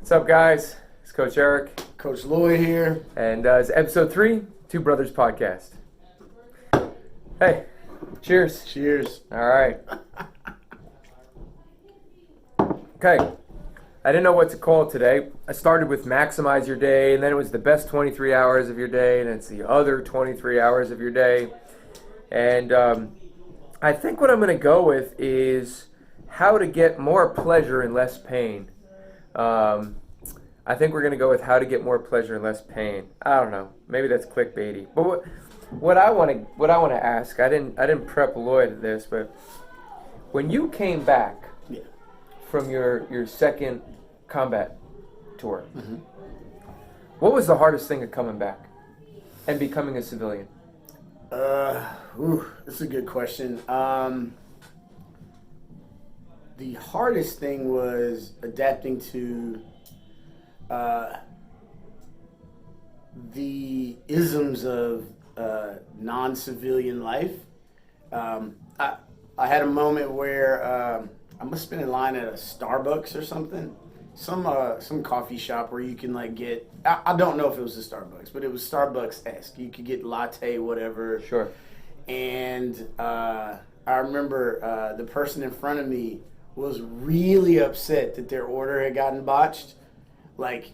What's up, guys? It's Coach Eric. Coach Lloyd here. And it's episode 3, Two Brothers Podcast. Hey, cheers. Cheers. All right. Okay. I didn't know what to call it today. I started with maximize your day, and then it was the best 23 hours of your day, and it's the other 23 hours of your day. And I think what I'm going to go with is how to get more pleasure and less pain. I think we're going to go with how to get more pleasure and less pain. I don't know. Maybe that's clickbaity. But what I want to ask, I didn't prep Lloyd this, but when you came back from your second combat tour, what was the hardest thing of coming back and becoming a civilian? That's a good question. The hardest thing was adapting to the isms of non-civilian life. I had a moment where I must have been in line at a Starbucks or something, some coffee shop where you can like get. I don't know if it was a Starbucks, but it was Starbucks-esque. You could get latte, whatever. Sure. And I remember the person in front of me was really upset that their order had gotten botched. Like,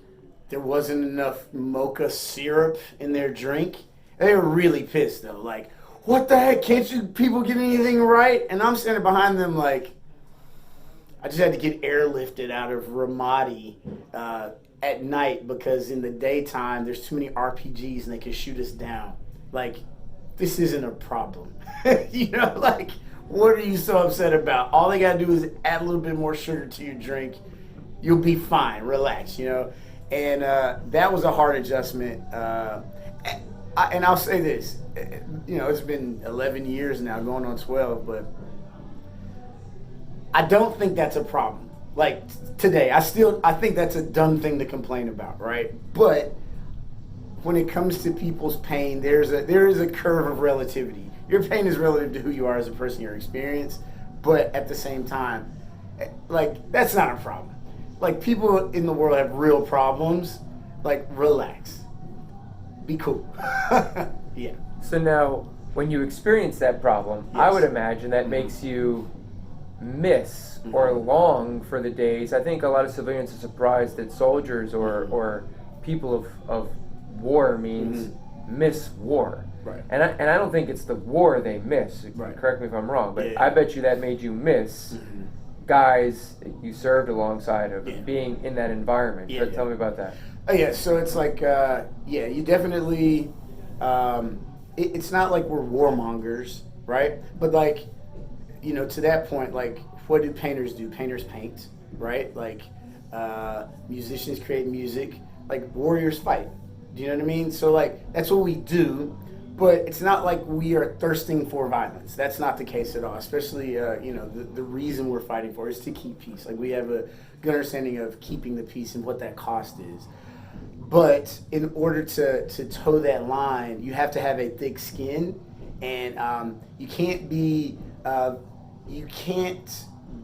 there wasn't enough mocha syrup in their drink. They were really pissed, though. Like, what the heck? Can't you people get anything right? And I'm standing behind them like, I just had to get airlifted out of Ramadi at night because in the daytime, there's too many RPGs and they can shoot us down. Like, this isn't a problem. You know, like, what are you so upset about? All they got to do is add a little bit more sugar to your drink. You'll be fine. Relax, you know. And that was a hard adjustment. And I'll say this. You know, it's been 11 years now, going on 12, but I don't think that's a problem. Like, today, I think that's a dumb thing to complain about, right? But when it comes to people's pain, there is a curve of relativity. Your pain is relative to who you are as a person, your experience, but at the same time, like, that's not a problem. Like, people in the world have real problems. Like, relax. Be cool. Yeah. So now, when you experience that problem, Yes. I would imagine that makes you miss or long for the days. I think a lot of civilians are surprised that soldiers or people of war means miss war. Right. And I don't think it's the war they miss. Right. Correct me if I'm wrong, but Yeah. I bet you that made you miss guys that you served alongside of being in that environment. Yeah, So tell me about that. Yeah, so it's like, you definitely, it's not like we're warmongers, right? But like, you know, to that point, like, what do painters do? Painters paint, right? Like, musicians create music, like warriors fight. Do you know what I mean? So like, that's what we do, but it's not like we are thirsting for violence. That's not the case at all, especially, you know, the reason we're fighting for is to keep peace. Like, we have a good understanding of keeping the peace and what that cost is. But in order to toe that line, you have to have a thick skin, and you can't be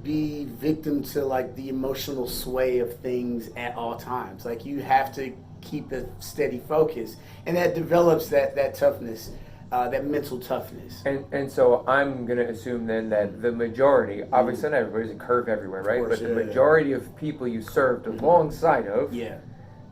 victim to like the emotional sway of things at all times. Like, you have to keep a steady focus, and that develops that toughness, that mental toughness. And so I'm going to assume then that the majority, obviously not everybody's a curve everywhere, right? Course, But the majority of people you served alongside of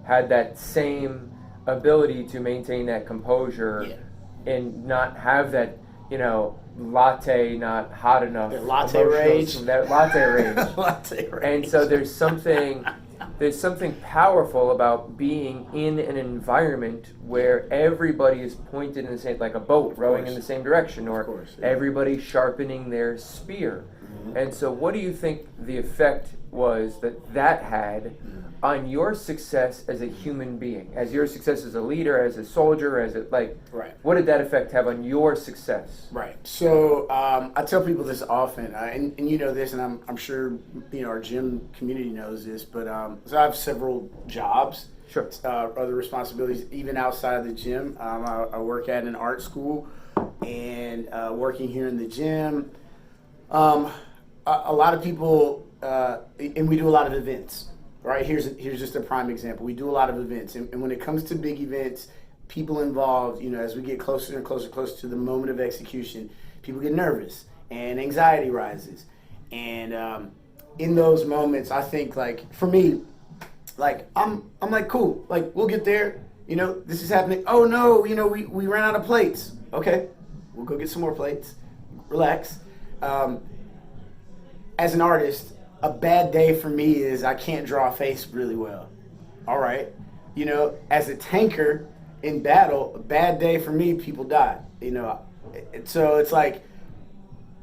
had that same ability to maintain that composure and not have that, you know, latte not hot enough. Latte rage. That latte rage. Latte rage. And so there's something powerful about being in an environment where everybody is pointed in the same, like a boat rowing in the same direction, or everybody sharpening their spear. And so what do you think the effect was that had on your success as a human being, as your success as a leader, as a soldier, what did that effect have on your success? Right. So I tell people this often, and you know this, and I'm sure you know our gym community knows this, but so I have several jobs. Sure. Other responsibilities, even outside of the gym. I work at an art school, and working here in the gym. A lot of people, and we do a lot of events. right? Here's just a prime example. We do a lot of events, and when it comes to big events, people involved, as we get closer and closer to the moment of execution, people get nervous and anxiety rises. And in those moments, I think, like, for me, like, I'm like, cool, like, we'll get there. This is happening. Oh no, we ran out of plates. Okay, we'll go get some more plates. Relax. As an artist, a bad day for me is I can't draw a face really well. All right. As a tanker in battle, a bad day for me, people die. So it's like,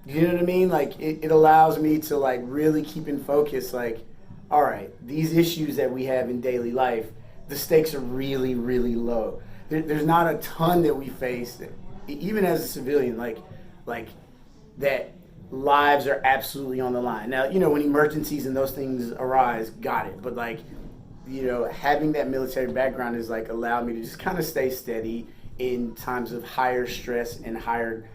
you know what I mean? Like, it allows me to, like, really keep in focus, like, all right, these issues that we have in daily life, the stakes are really, really low. There's not a ton that we face, even as a civilian, like that lives are absolutely on the line. Now, when emergencies and those things arise, got it. But, like, having that military background is, like, allowed me to just kind of stay steady in times of higher stress and higher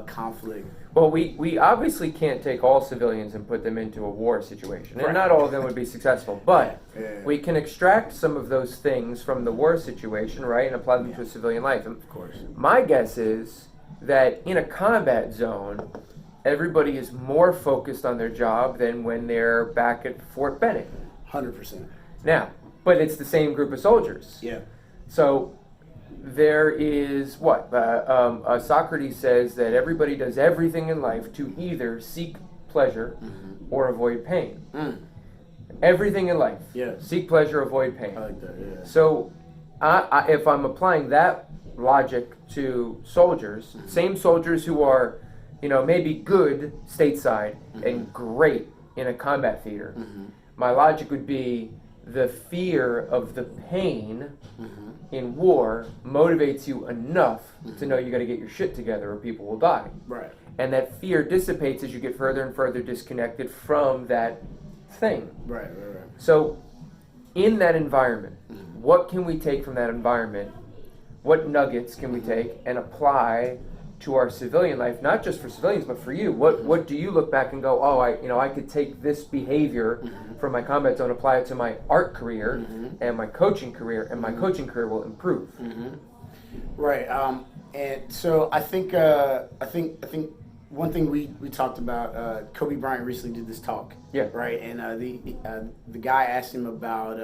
conflict. Well, we obviously can't take all civilians and put them into a war situation, and not all of them would be successful, but we can extract some of those things from the war situation, right, and apply them to a civilian life. And of course. My guess is that in a combat zone, everybody is more focused on their job than when they're back at Fort Benning. 100%. Now, but it's the same group of soldiers. Yeah. So there is Socrates says that everybody does everything in life to either seek pleasure or avoid pain. Everything in life. Yeah. Seek pleasure, avoid pain. I like that, yeah. So if I'm applying that logic to soldiers, same soldiers who are, maybe good stateside and great in a combat theater, my logic would be the fear of the pain in war motivates you enough to know you got to get your shit together or people will die. Right. And that fear dissipates as you get further and further disconnected from that thing. Right. So in that environment, what can we take from that environment? What nuggets can we take and apply to our civilian life, not just for civilians, but for you? What do you look back and go, oh, I could take this behavior from my combat zone, apply it to my art career and my coaching career, and my coaching career will improve. Right. And so I think one thing we talked about, Kobe Bryant recently did this talk. Yeah. Right. And the guy asked him about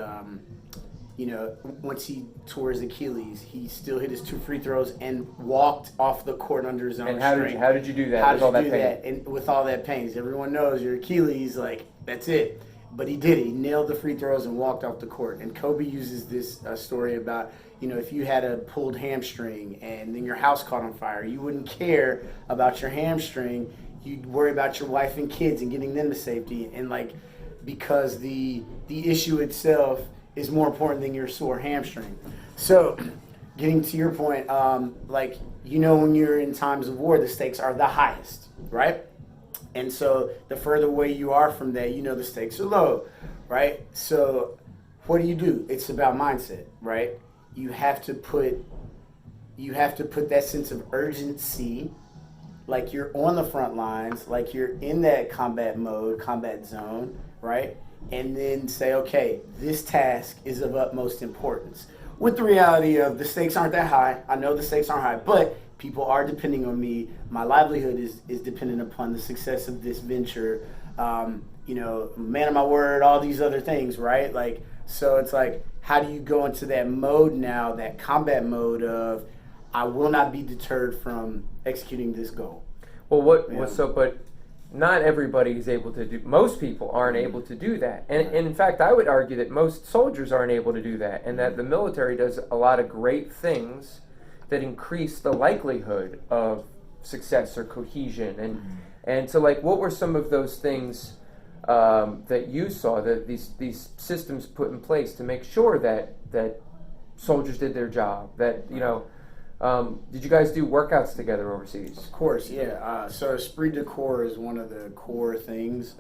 once he tore his Achilles, he still hit his 2 free throws and walked off the court under his own strength. And how did you do that? How did you do that? And with all that pain, everyone knows your Achilles, like, that's it. But he did it. He nailed the free throws and walked off the court. And Kobe uses this story about, if you had a pulled hamstring and then your house caught on fire, you wouldn't care about your hamstring. You'd worry about your wife and kids and getting them to safety. And, like, because the issue itself is more important than your sore hamstring. So, getting to your point, when you're in times of war, the stakes are the highest, right? And so the further away you are from that, the stakes are low, right? So what do? It's about mindset, right? You have to put that sense of urgency, like you're on the front lines, like you're in that combat mode, combat zone, right? And then say, okay, this task is of utmost importance. With the reality of the stakes aren't that high. I know the stakes aren't high, but people are depending on me. My livelihood is dependent upon the success of this venture. Man of my word, all these other things, right? Like, so it's like, how do you go into that mode now, that combat mode of, I will not be deterred from executing this goal. Well, but not everybody is able to do, most people aren't able to do that. And in fact, I would argue that most soldiers aren't able to do that, and that the military does a lot of great things that increase the likelihood of success or cohesion. And so, like, what were some of those things that you saw, that these systems put in place to make sure that soldiers did their job, that, did you guys do workouts together overseas? Of course, yeah. So Esprit de Corps is one of the core things.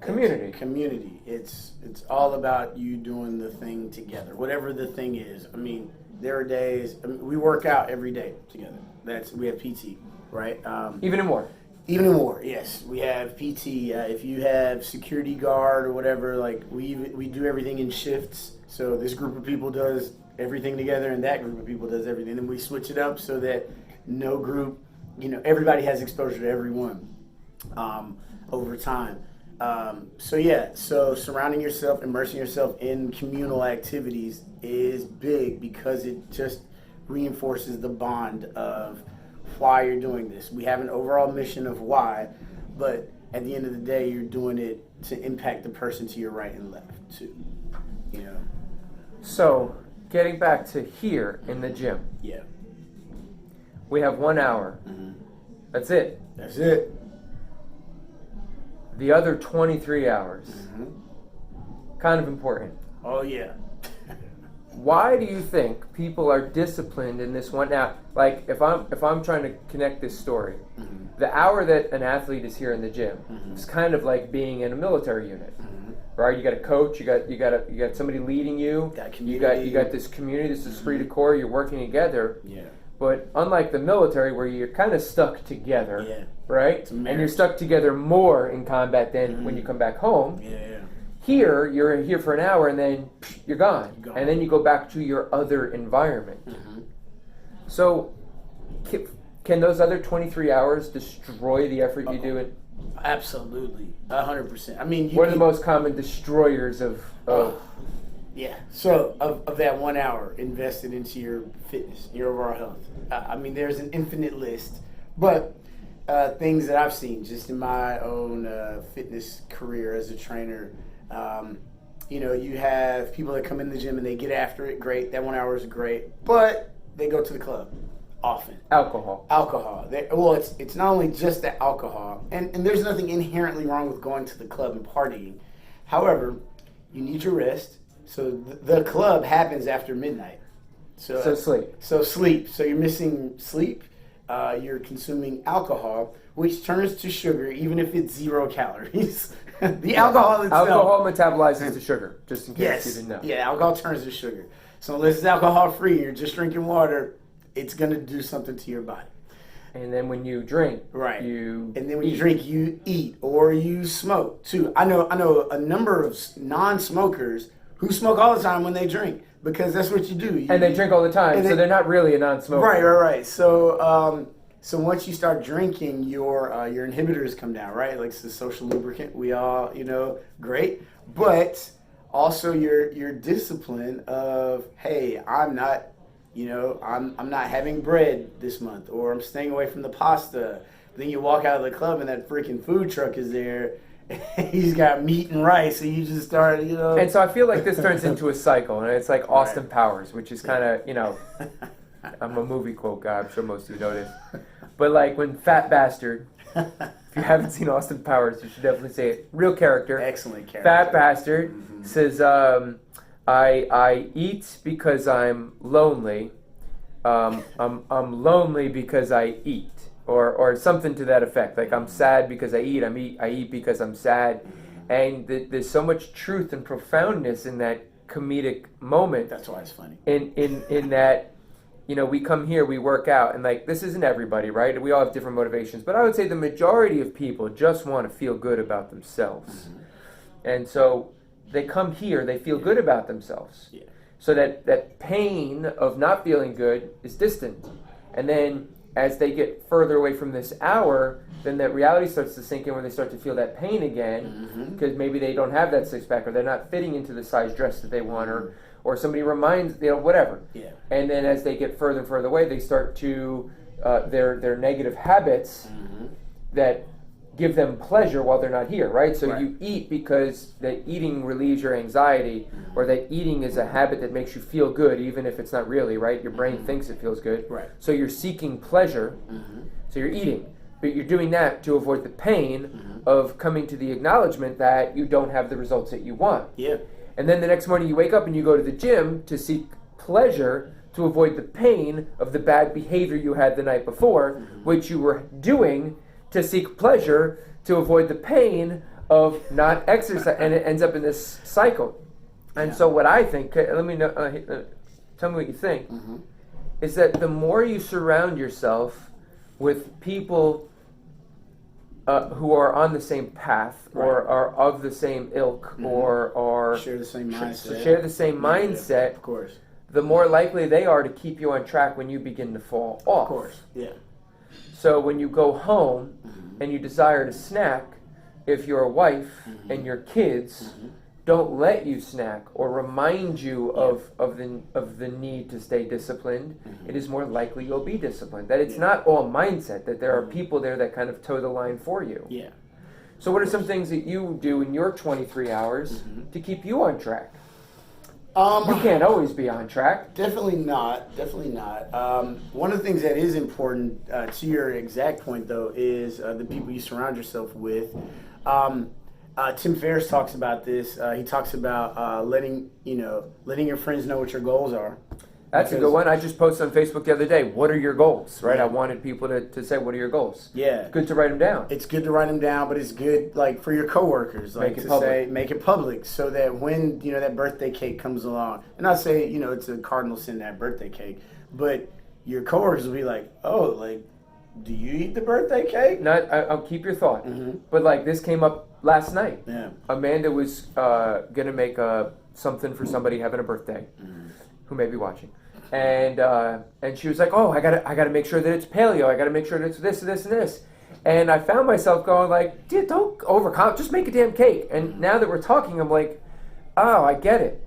Community. It's all about you doing the thing together, whatever the thing is. I mean, there are days, we work out every day together. We have PT, right? Even in war? Even more, yes. We have PT. If you have security guard or whatever, like we do everything in shifts. So this group of people does everything together, and that group of people does everything. And we switch it up so that no group, everybody has exposure to everyone over time. So surrounding yourself, immersing yourself in communal activities is big because it just reinforces the bond of why you're doing this. We have an overall mission of why, but at the end of the day, you're doing it to impact the person to your right and left too. So, getting back to here in the gym. Yeah. We have 1 hour. Mm-hmm. That's it. That's it. The other 23 hours. Mm-hmm. Kind of important. Oh yeah. Why do you think people are disciplined in this one? Now, like if I'm trying to connect this story, Mm-hmm. the hour that an athlete is here in the gym Mm-hmm. is kind of like being in a military unit, Mm-hmm. right? You got a coach, you got somebody leading you, you got this community, this Esprit Corps. You're working together. Yeah. But unlike the military, where you're kind of stuck together, Yeah. right? And you're stuck together more in combat than when you come back home. Yeah. Here, you're here for an hour and then you're gone. And then you go back to your other environment. Mm-hmm. So, can those other 23 hours destroy the effort you do? Absolutely, 100%. I mean, what are the most common destroyers of? Yeah. So of that 1 hour invested into your fitness, your overall health. I mean, there's an infinite list, but things that I've seen just in my own fitness career as a trainer. You have people that come in the gym and they get after it. Great, that 1 hour is great, but they go to the club often. Alcohol. It's not only just the alcohol, and there's nothing inherently wrong with going to the club and partying. However, you need your rest. So the club happens after midnight. So sleep. So you're missing sleep. You're consuming alcohol, which turns to sugar, even if it's 0 calories. The alcohol itself. Alcohol metabolizes to sugar, just in case you didn't know. Yeah, alcohol turns to sugar. So unless it's alcohol free, you're just drinking water, it's going to do something to your body. And then when you drink, right. You drink, you eat or you smoke too. I know a number of non-smokers who smoke all the time when they drink, because that's what you do. And they drink all the time, so they're not really a non-smoker. Right. So once you start drinking, your inhibitors come down, right? Like it's a social lubricant. We all, great. But also your discipline of, hey, I'm not having bread this month, or I'm staying away from the pasta. Then you walk out of the club and that freaking food truck is there. He's got meat and rice, and you just start, And so I feel like this turns into a cycle, and it's like Austin Powers, which is kind of, I'm a movie quote guy. I'm sure most of you know this. But like when Fat Bastard, if you haven't seen Austin Powers, you should definitely say it. Real character. Excellent character. Fat Bastard says, I eat because I'm lonely. I'm lonely because I eat. Or something to that effect. Like I'm sad because I eat. I eat because I'm sad. And there's so much truth and profoundness in that comedic moment. That's why it's funny. In that, we come here, we work out, and like this isn't everybody, right? We all have different motivations, but I would say the majority of people just want to feel good about themselves. Mm-hmm. And so they come here, they feel good about themselves. Yeah. So that pain of not feeling good is distant. And then as they get further away from this hour, then that reality starts to sink in where they start to feel that pain again, because maybe they don't have that six-pack, or they're not fitting into the size dress that they want, or somebody reminds, whatever. Yeah. And then as they get further and further away, they start to, their negative habits that give them pleasure while they're not here, right? So you eat because that eating relieves your anxiety, or that eating is a habit that makes you feel good, even if it's not really, right? Your brain thinks it feels good. Right. So you're seeking pleasure, so you're eating. But you're doing that to avoid the pain of coming to the acknowledgement that you don't have the results that you want. Yeah. And then the next morning you wake up and you go to the gym to seek pleasure, to avoid the pain of the bad behavior you had the night before, which you were doing to seek pleasure, to avoid the pain of not exercise, and it ends up in this cycle. And so what I think, let me know, tell me what you think, is that the more you surround yourself with people who are on the same path or are of the same ilk or are share the same mindset. mindset, of course. The more likely they are to keep you on track when you begin to fall off. Of course, yeah. So when you go home and you desire to snack, if your wife and your kids don't let you snack or remind you of the need to stay disciplined, it is more likely you'll be disciplined. That it's not all mindset, that there are people there that kind of toe the line for you. Yeah. So what are some things that you do in your 23 hours to keep you on track? You can't always be on track. Definitely not. One of the things that is important, to your exact point, though, is the people you surround yourself with. Tim Ferriss talks about this. He talks about letting your friends know what your goals are. That's a good one. I just posted on Facebook the other day, what are your goals, right? I wanted people to say, what are your goals? Yeah. It's good to write them down. It's good to write them down, but it's good, like, for your coworkers, like, make it public, so that when, that birthday cake comes along, and I say, it's a cardinal sin, that birthday cake, but your coworkers will be like, oh, like, do you eat the birthday cake? I'll keep your thought. But, like, this came up last night. Yeah. Amanda was going to make something for somebody having a birthday who may be watching. And she was like, oh, I gotta make sure that it's paleo. I gotta make sure that it's this, this, and this. And I found myself going like, dude, don't overcome. Just make a damn cake. And now that we're talking, I'm like, oh, I get it.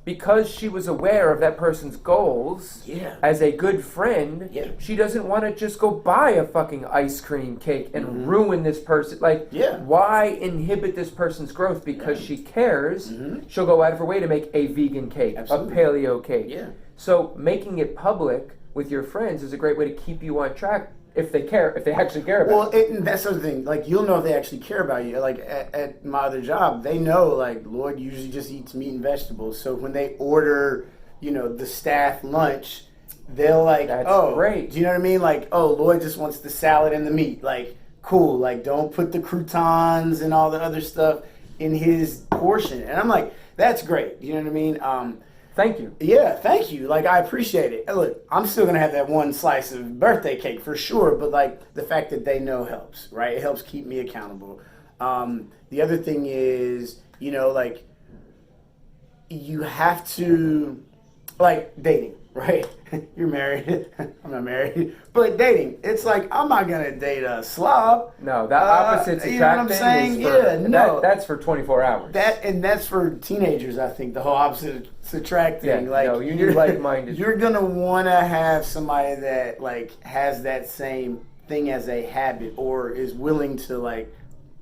Because she was aware of that person's goals, as a good friend, she doesn't want to just go buy a fucking ice cream cake and ruin this person. Like, why inhibit this person's growth? Because she cares, she'll go out of her way to make a vegan cake, a paleo cake. Yeah. So making it public with your friends is a great way to keep you on track. If they actually care about you. Well, that's the other thing. Like, you'll know if they actually care about you. Like, at my other job, they know, like, Lloyd usually just eats meat and vegetables. So when they order, the staff lunch, they'll like, that's oh, great. Do you know what I mean? Like, oh, Lloyd just wants the salad and the meat. Like, cool. Like, don't put the croutons and all the other stuff in his portion. And I'm like, that's great. You know what I mean? Thank you. Yeah, thank you. Like, I appreciate it. And look, I'm still going to have that one slice of birthday cake for sure, but, like, the fact that they know helps, right? It helps keep me accountable. The other thing is, like, you have to, like, dating, right? You're married. I'm not married. But dating, it's like, I'm not going to date a slob. No, that opposites attract. You know what I'm saying? That's for 24 hours. That's for teenagers, I think, the whole opposites attract thing. Yeah, like, no, you need like-minded. You're going to want to have somebody that, like, has that same thing as a habit or is willing to, like,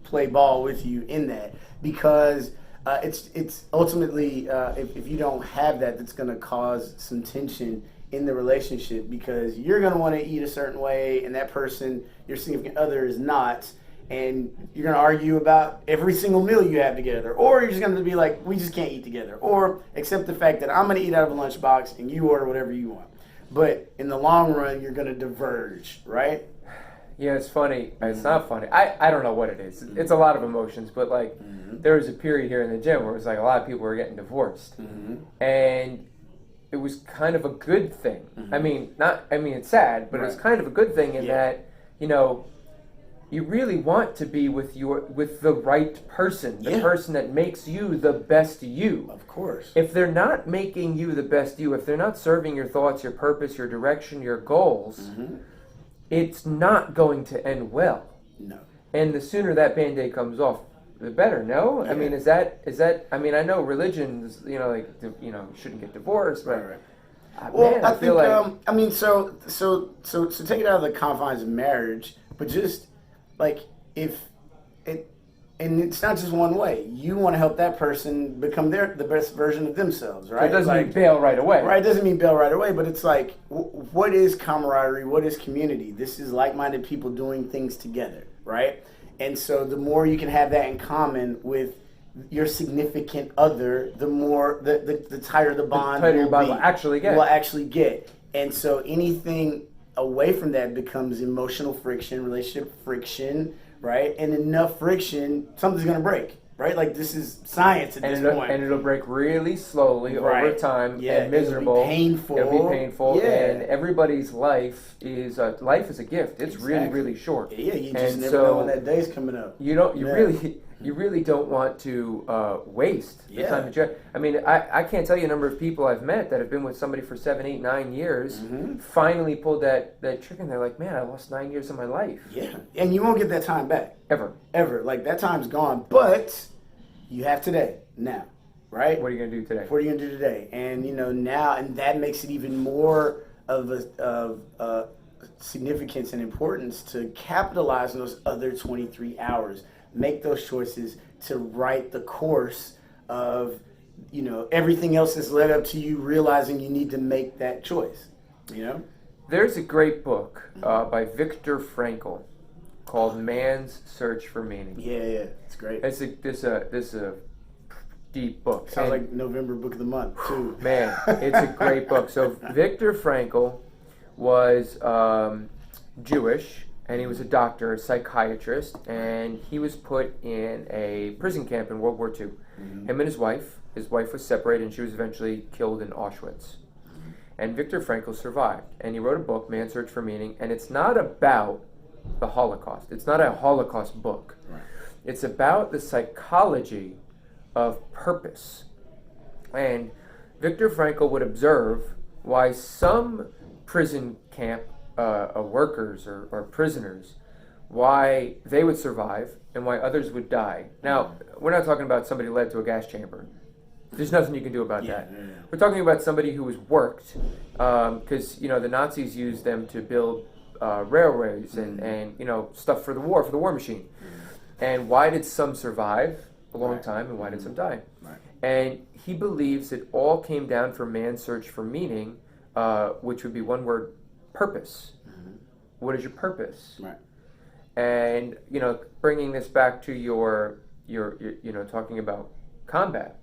play ball with you in that. Because it's ultimately, if you don't have that, that's going to cause some tension in the relationship, because you're going to want to eat a certain way and that person, your significant other, is not, and you're going to argue about every single meal you have together, or you're just going to be like, we just can't eat together, or accept the fact that I'm going to eat out of a lunchbox and you order whatever you want. But in the long run, you're going to diverge, right? Yeah, it's funny. It's not funny. I don't know what it is. It's a lot of emotions, but, like, there was a period here in the gym where it was like a lot of people were getting divorced, and it was kind of a good thing. I mean, it's sad, but it's kind of a good thing in that, you really want to be with the right person, the person that makes you the best you. Of course. If they're not making you the best you, if they're not serving your thoughts, your purpose, your direction, your goals, it's not going to end well. No. And the sooner that Band-Aid comes off, the better, no? Yeah. I mean, is that, I mean, I know religions, you shouldn't get divorced, but right. Well, I feel like, I mean, so take it out of the confines of marriage, but just, like, if it, and it's not just one way. You want to help that person become the best version of themselves, right? So it doesn't mean bail right away. Right, it doesn't mean bail right away, but it's like, what is camaraderie? What is community? This is like-minded people doing things together, right? And so the more you can have that in common with your significant other, the more, the tighter the bond will actually get. And so anything away from that becomes emotional friction, relationship friction, right? And enough friction, something's going to break, right? Like this is science at this point. And it'll break really slowly Right. over time Yeah, and miserable. It'll be painful. It'll be painful. Yeah. And everybody's life is a gift. It's really, really short. Yeah, you just and never so know when that day's coming up. You really don't want to waste the time that you have. I mean, I can't tell you a number of people I've met that have been with somebody for 7, 8, 9 years, finally pulled that trick, and they're like, man, I lost 9 years of my life. Yeah, and you won't get that time back. Ever. Like, that time's gone, but you have today, now, right? What are you going to do today? What are you going to do today? And, now, and that makes it even more of a significance and importance to capitalize on those other 23 hours. Make those choices to write the course of, everything else that's led up to you realizing you need to make that choice, There's a great book by Viktor Frankl called Man's Search for Meaning. Yeah, it's great. This is a deep book. Sounds like November book of the month, too. Man, it's a great book. So Viktor Frankl was Jewish, and he was a doctor, a psychiatrist, and he was put in a prison camp in World War II. Him and his wife was separated, and she was eventually killed in Auschwitz. And Viktor Frankl survived, and he wrote a book, Man's Search for Meaning, and it's not about the Holocaust. It's not a Holocaust book. Right. It's about the psychology of purpose. And Viktor Frankl would observe why some prison camp workers or prisoners, why they would survive and why others would die. Now, we're not talking about somebody led to a gas chamber. There's nothing you can do about that. Yeah. We're talking about somebody who was worked, because the Nazis used them to build railways and stuff for the war machine. And why did some survive a long time and why did some die? Right. And he believes it all came down from man's search for meaning, which would be one word: purpose. What is your purpose? Right. And bringing this back to your talking about combat.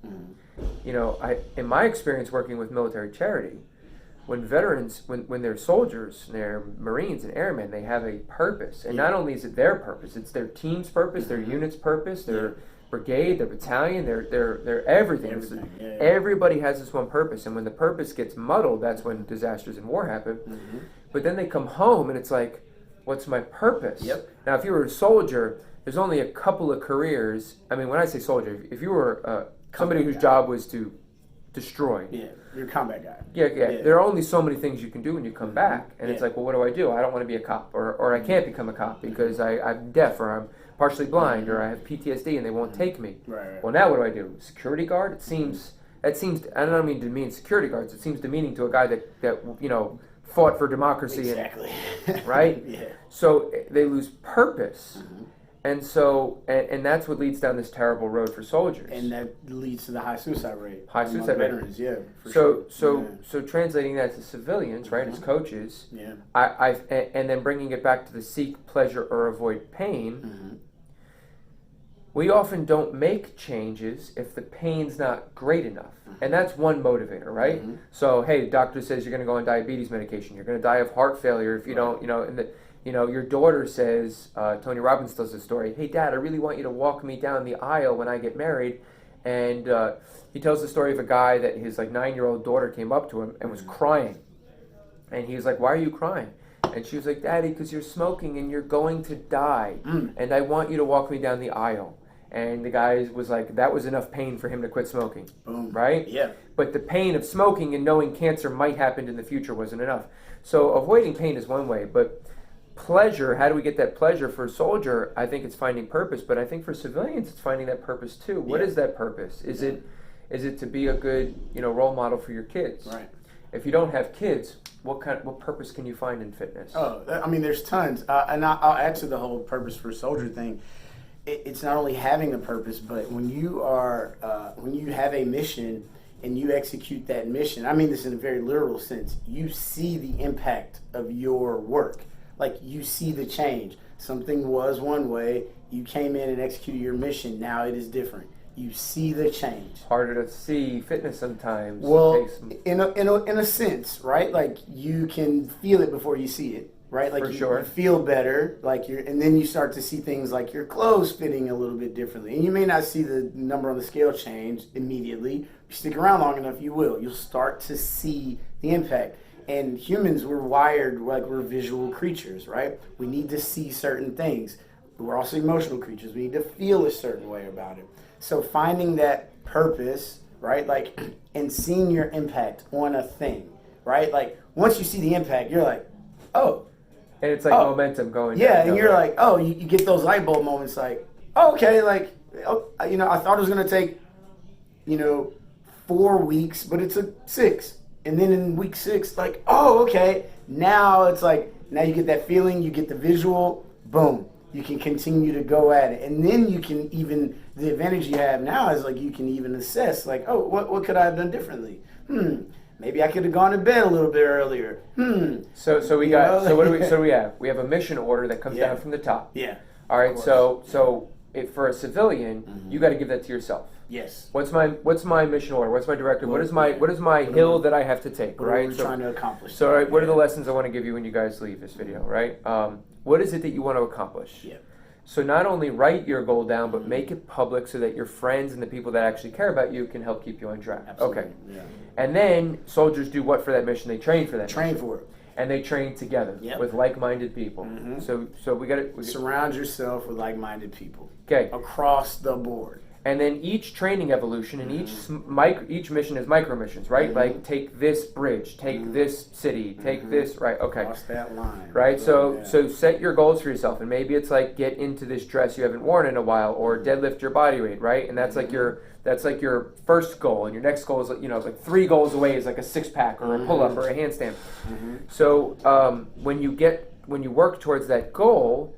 In my experience working with military charity, when veterans, when they're soldiers, and they're Marines and airmen, they have a purpose, and not only is it their purpose, it's their team's purpose, their unit's purpose, their brigade, their battalion, their everything. Everybody has this one purpose, and when the purpose gets muddled, that's when disasters in war happen. But then they come home, and it's like, what's my purpose? Now, if you were a soldier, there's only a couple of careers. I mean, when I say soldier, if you were somebody whose job was to destroy. Yeah, you're a combat guy. Yeah. There are only so many things you can do when you come back. And it's like, well, what do? I don't want to be a cop. Or I can't become a cop because I'm deaf, or I'm partially blind, or I have PTSD and they won't take me. Right. Well, now what do? Security guard? It seems, I don't mean to demean security guards. It seems demeaning to a guy that fought for democracy. Exactly. Right? Yeah. So they lose purpose. And so, and that's what leads down this terrible road for soldiers. And that leads to the high suicide rate. High suicide rate. Veterans, yeah. For sure. So translating that to civilians, right, as coaches, yeah. And then bringing it back to the seek pleasure or avoid pain, we often don't make changes if the pain's not great enough. And that's one motivator, right? So, hey, the doctor says you're going to go on diabetes medication. You're going to die of heart failure if you don't, your daughter says, Tony Robbins tells the story, hey, Dad, I really want you to walk me down the aisle when I get married. And he tells the story of a guy that his 9-year-old daughter came up to him and was crying. And he was like, why are you crying? And she was like, Daddy, because you're smoking and you're going to die. And I want you to walk me down the aisle. And the guy was like, that was enough pain for him to quit smoking. Boom. Right? Yeah. But the pain of smoking and knowing cancer might happen in the future wasn't enough. So avoiding pain is one way, but pleasure, how do we get that pleasure? For a soldier, I think it's finding purpose, but I think for civilians, it's finding that purpose too. What is that purpose? Is it to be a good, role model for your kids? Right. If you don't have kids, what purpose can you find in fitness? Oh, I mean, there's tons. And I'll add to the whole purpose for a soldier thing. It's not only having a purpose, but when you have a mission and you execute that mission, I mean this in a very literal sense, you see the impact of your work. Like, you see the change. Something was one way, you came in and executed your mission, now it is different. You see the change. Harder to see fitness sometimes. Well, in a sense, right? Like, you can feel it before you see it. right? Like For you, sure. you feel better, and then you start to see things like your clothes fitting a little bit differently. And you may not see the number on the scale change immediately. If you stick around long enough, you will. You'll start to see the impact. And humans, we're wired like we're visual creatures, right? We need to see certain things. We're also emotional creatures. We need to feel a certain way about it. So finding that purpose, right? Like, and seeing your impact on a thing, right? Like, once you see the impact, you're like, oh. And it's like momentum going down. Yeah, and you're like, oh, you get those light bulb moments like, oh, okay, like, I thought it was going to take, 4 weeks, but it took 6. And then in week 6, like, oh, okay. Now it's like, now you get that feeling, you get the visual, boom. You can continue to go at it. And then you can even, the advantage you have now is like you can even assess, like, oh, what could I have done differently? Maybe I could have gone to bed a little bit earlier. So what do we have? We have a mission order that comes down from the top. Yeah. All right. So if for a civilian, you got to give that to yourself. Yes. What's my mission order? What's my directive? What is my hill that I have to take? What right. Are we trying to accomplish? So right, what are the lessons I want to give you when you guys leave this video? Right. What is it that you want to accomplish? Yeah. So not only write your goal down, but make it public so that your friends and the people that actually care about you can help keep you on track. Absolutely. Okay. Yeah. And then soldiers do what for that mission? They train for that. Train mission. for it. And they train together with like-minded people. So we got to surround yourself with like-minded people. Okay. Across the board. And then each training evolution and each mission is micro missions, right? Like take this bridge, take this city, take this, right? Okay. Cross that line. Right? So set your goals for yourself, and maybe it's like get into this dress you haven't worn in a while, or deadlift your body weight, right? And that's like your first goal, and your next goal is it's like 3 goals away is like a 6-pack or a pull-up or a handstand. So when you work towards that goal,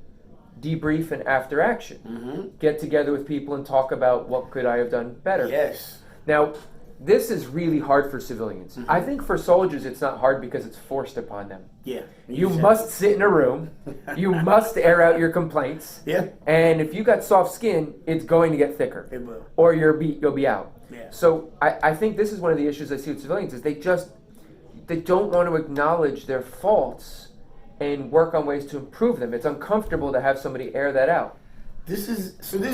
debrief and after action. Get together with people and talk about what could I have done better. Yes. Now, this is really hard for civilians. I think for soldiers it's not hard because it's forced upon them. Yeah. You must sit in a room. You must air out your complaints. Yeah. And if you got soft skin, it's going to get thicker. It will. Or you'll be out. Yeah. So I think this is one of the issues I see with civilians is they don't want to acknowledge their faults and work on ways to improve them. It's uncomfortable to have somebody air that out. This is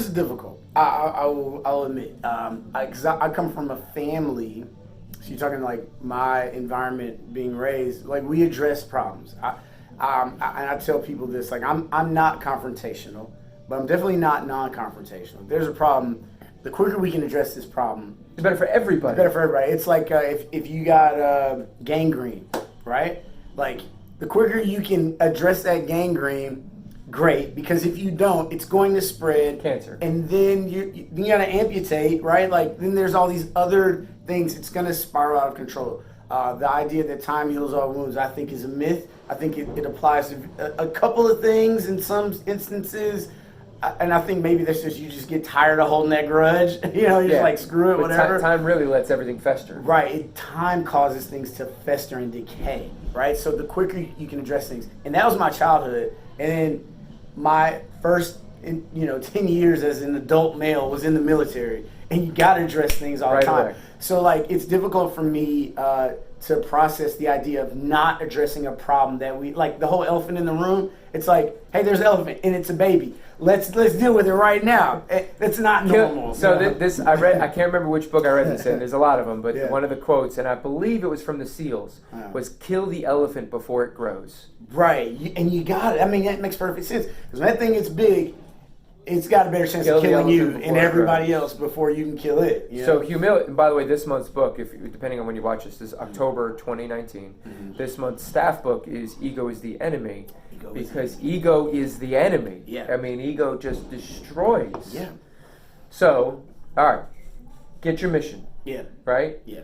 difficult. I'll admit. I come from a family. So you're talking like my environment being raised. Like we address problems. I tell people this. Like I'm not confrontational, but I'm definitely not non-confrontational. If there's a problem, the quicker we can address this problem, it's better for everybody. It's better for everybody. It's like if you got gangrene, right? Like the quicker you can address that gangrene, great. Because if you don't, it's going to spread. Cancer. And then you got to amputate, right? Like then there's all these other things. It's going to spiral out of control. The idea that time heals all wounds, I think, is a myth. I think it applies to a couple of things in some instances. And I think maybe that's just you just get tired of holding that grudge. You're just like, screw it, whatever. Time really lets everything fester. Right. Time causes things to fester and decay, right? So the quicker you can address things. And that was my childhood. And then my first, 10 years as an adult male was in the military. And you got to address things all the time. Away. So, like, it's difficult for me to process the idea of not addressing a problem that like the whole elephant in the room. It's like, hey, there's an elephant and it's a baby. Let's deal with it right now. That's not normal. So this I read. I can't remember which book I read this in. There's a lot of them, but one of the quotes, and I believe it was from the SEALs, was "Kill the elephant before it grows." Right, and you got it. I mean, that makes perfect sense because when that thing gets big, it's got a better chance of killing you and everybody else before you can kill it. So humility. And by the way, this month's book, depending on when you watch this, is October 2019. This month's staff book is "Ego is the Enemy." Because ego is the enemy. Yeah. I mean, ego just destroys. Yeah. So, all right, get your mission. Yeah. Right? Yeah.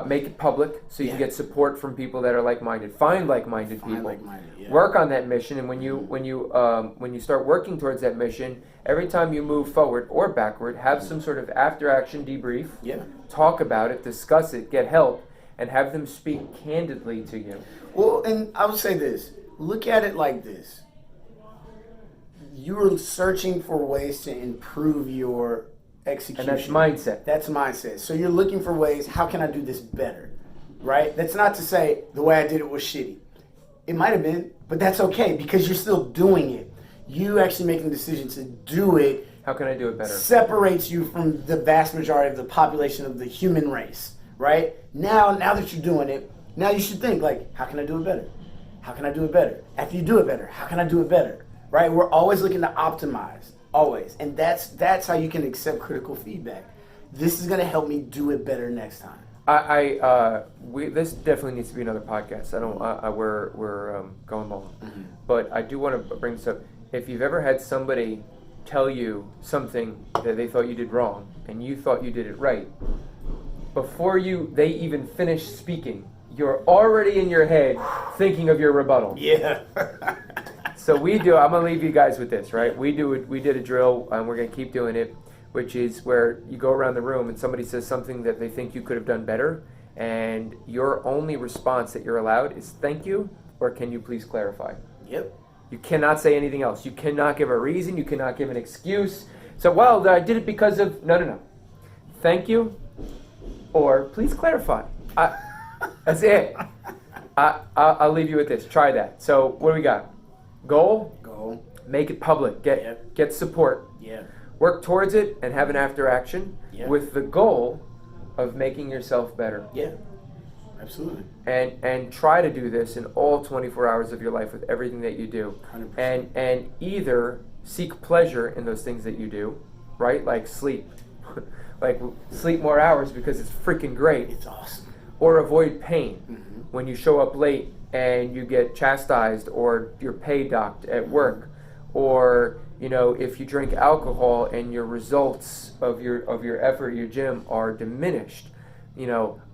Make it public so you can get support from people that are like-minded. Find like-minded people. Like-minded, yeah. Work on that mission, and when you start working towards that mission, every time you move forward or backward, have some sort of after-action debrief. Yeah. Talk about it, discuss it, get help, and have them speak candidly to you. Well, and I would say this. Look at it like this. You're searching for ways to improve your execution. And that's mindset. That's mindset. So you're looking for ways, how can I do this better? Right? That's not to say the way I did it was shitty. It might have been, but that's okay because you're still doing it. You actually making the decision to do it. How can I do it better? Separates you from the vast majority of the population of the human race, right? Now that you're doing it, now you should think like, how can I do it better? How can I do it better? After you do it better, how can I do it better? Right? We're always looking to optimize, always. And that's how you can accept critical feedback. This is going to help me do it better next time. This definitely needs to be another podcast. We're going long, but I do want to bring this up. If you've ever had somebody tell you something that they thought you did wrong and you thought you did it right, before they even finish speaking, you're already in your head thinking of your rebuttal. Yeah. So I'm gonna leave you guys with this, right? We did a drill and we're gonna keep doing it, which is where you go around the room and somebody says something that they think you could have done better, and your only response that you're allowed is thank you, or can you please clarify? Yep. You cannot say anything else. You cannot give a reason. You cannot give an excuse. So, well, I did it because of... No. Thank you, or please clarify. That's it. I'll leave you with this. Try that. So, what do we got? Goal. Make it public. Get support. Yeah. Work towards it and have an after action with the goal of making yourself better. Yeah. Absolutely. And try to do this in all 24 hours of your life with everything that you do. 100%. And either seek pleasure in those things that you do, right? Like sleep. Like sleep more hours because it's freaking great. It's awesome. Or avoid pain when you show up late and you get chastised or your pay docked at work, or if you drink alcohol and your results of your effort at your gym are diminished.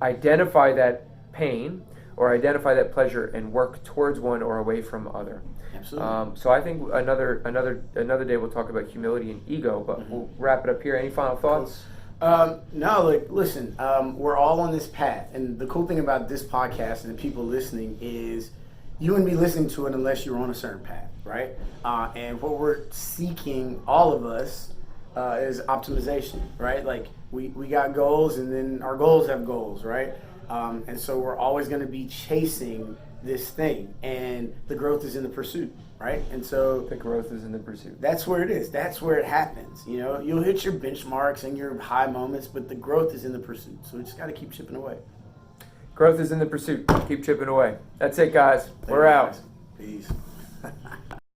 Identify that pain or identify that pleasure and work towards one or away from other. Absolutely. So I think another day we'll talk about humility and ego, but we'll wrap it up here. Any final thoughts? No, listen, we're all on this path, and the cool thing about this podcast and the people listening is you wouldn't be listening to it unless you're on a certain path, right? And what we're seeking, all of us, is optimization, right? Like we got goals, and then our goals have goals, right? And so we're always going to be chasing this thing, and the growth is in the pursuit, right? And so the growth is in the pursuit. That's where it is. That's where it happens. You'll hit your benchmarks and your high moments, but the growth is in the pursuit. So we just got to keep chipping away. Growth is in the pursuit. Keep chipping away. That's it, guys. We're out. Peace.